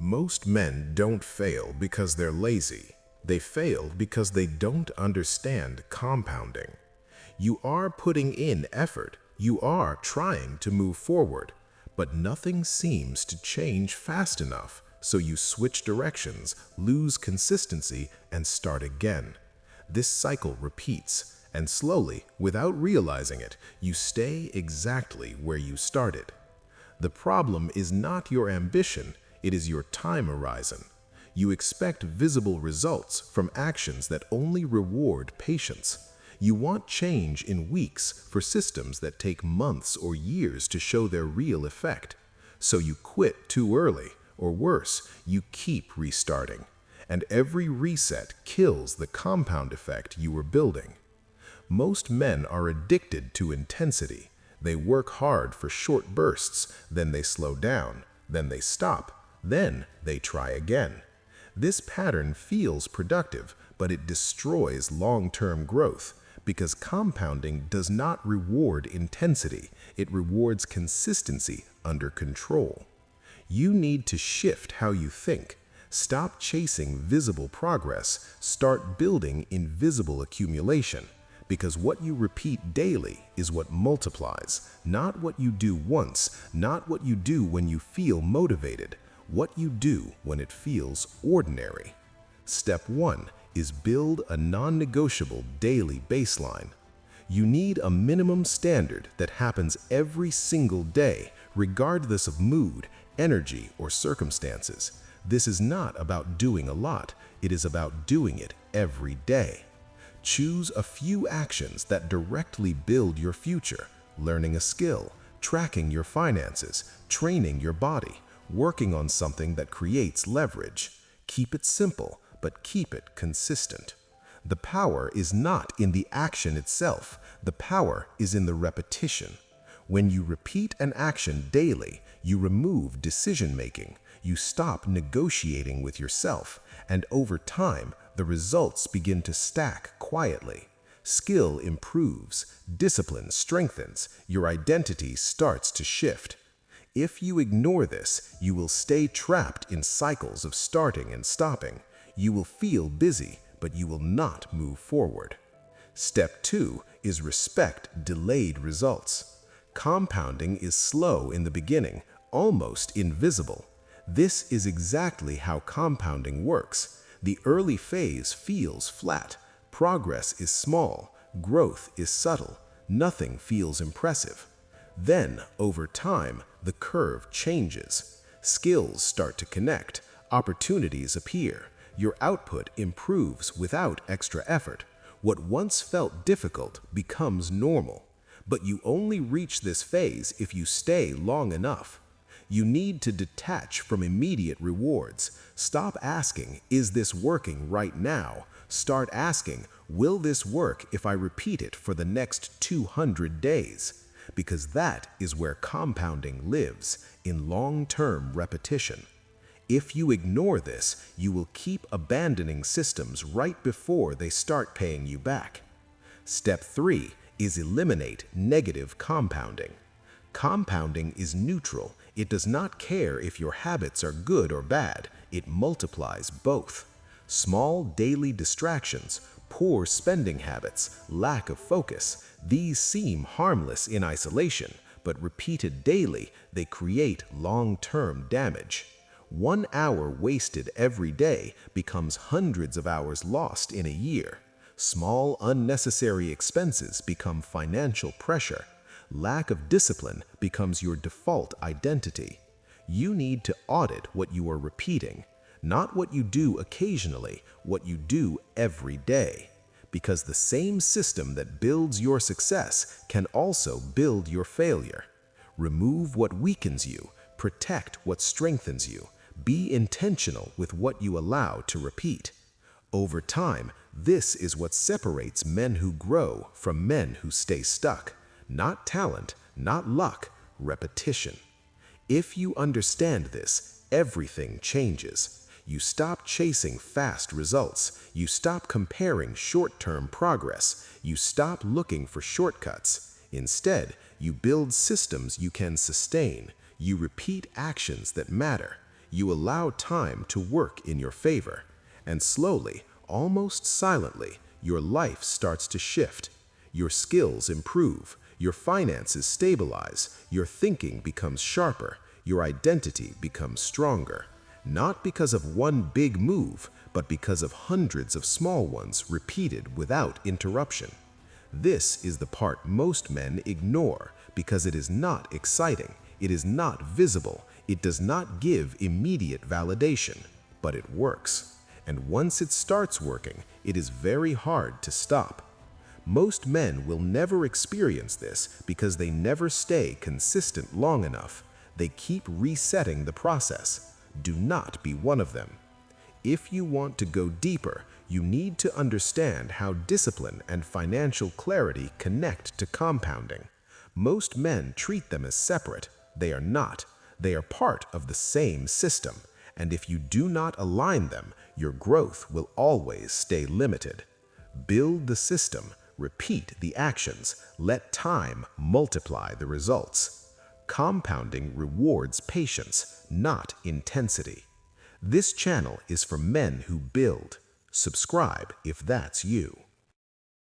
Most men don't fail because they're lazy. They fail because they don't understand compounding. You are putting in effort. You are trying to move forward, but nothing seems to change fast enough, so you switch directions, lose consistency, and start again. This cycle repeats, and slowly, without realizing it, you stay exactly where you started. The problem is not your ambition, it is your time horizon. You expect visible results from actions that only reward patience. You want change in weeks for systems that take months or years to show their real effect. So you quit too early, or worse, you keep restarting. And every reset kills the compound effect you were building. Most men are addicted to intensity. They work hard for short bursts, then they slow down, then they stop, then they try again. This pattern feels productive, but it destroys long-term growth because compounding does not reward intensity, it rewards consistency under control. You need to shift how you think. Stop chasing visible progress, start building invisible accumulation. Because what you repeat daily is what multiplies, not what you do once, not what you do when you feel motivated, what you do when it feels ordinary. Step 1 is build a non-negotiable daily baseline. You need a minimum standard that happens every single day, regardless of mood, energy, or circumstances. This is not about doing a lot, it is about doing it every day. Choose a few actions that directly build your future, learning a skill, tracking your finances, training your body, working on something that creates leverage. Keep it simple, but keep it consistent. The power is not in the action itself, the power is in the repetition. When you repeat an action daily, you remove decision-making, you stop negotiating with yourself, and over time, the results begin to stack quietly. Skill improves, discipline strengthens, your identity starts to shift. If you ignore this, you will stay trapped in cycles of starting and stopping. You will feel busy, but you will not move forward. Step 2 is respect delayed results. Compounding is slow in the beginning, almost invisible. This is exactly how compounding works. The early phase feels flat, progress is small, growth is subtle, nothing feels impressive. Then, over time, the curve changes. Skills start to connect, opportunities appear, your output improves without extra effort. What once felt difficult becomes normal. But you only reach this phase if you stay long enough. You need to detach from immediate rewards. Stop asking, is this working right now? Start asking, will this work if I repeat it for the next 200 days? Because that is where compounding lives, in long-term repetition. If you ignore this, you will keep abandoning systems right before they start paying you back. Step 3 is eliminate negative compounding. Compounding is neutral. It does not care if your habits are good or bad. It multiplies both. Small daily distractions, poor spending habits, lack of focus, these seem harmless in isolation, but repeated daily, they create long-term damage. 1 hour wasted every day becomes hundreds of hours lost in a year. Small, unnecessary expenses become financial pressure. Lack of discipline becomes your default identity. You need to audit what you are repeating, not what you do occasionally, what you do every day. Because the same system that builds your success can also build your failure. Remove what weakens you, protect what strengthens you. Be intentional with what you allow to repeat. Over time, this is what separates men who grow from men who stay stuck. Not talent, not luck, repetition. If you understand this, everything changes. You stop chasing fast results. You stop comparing short-term progress. You stop looking for shortcuts. Instead, you build systems you can sustain. You repeat actions that matter. You allow time to work in your favor, and slowly, almost silently, your life starts to shift. Your skills improve, your finances stabilize, your thinking becomes sharper, your identity becomes stronger. Not because of one big move, but because of hundreds of small ones repeated without interruption. This is the part most men ignore because it is not exciting, it is not visible, it does not give immediate validation, but it works. And once it starts working, it is very hard to stop. Most men will never experience this because they never stay consistent long enough. They keep resetting the process. Do not be one of them. If you want to go deeper, you need to understand how discipline and financial clarity connect to compounding. Most men treat them as separate. They are not. They are part of the same system. And if you do not align them, your growth will always stay limited. Build the system, repeat the actions, let time multiply the results. Compounding rewards patience, not intensity. This channel is for men who build. Subscribe if that's you.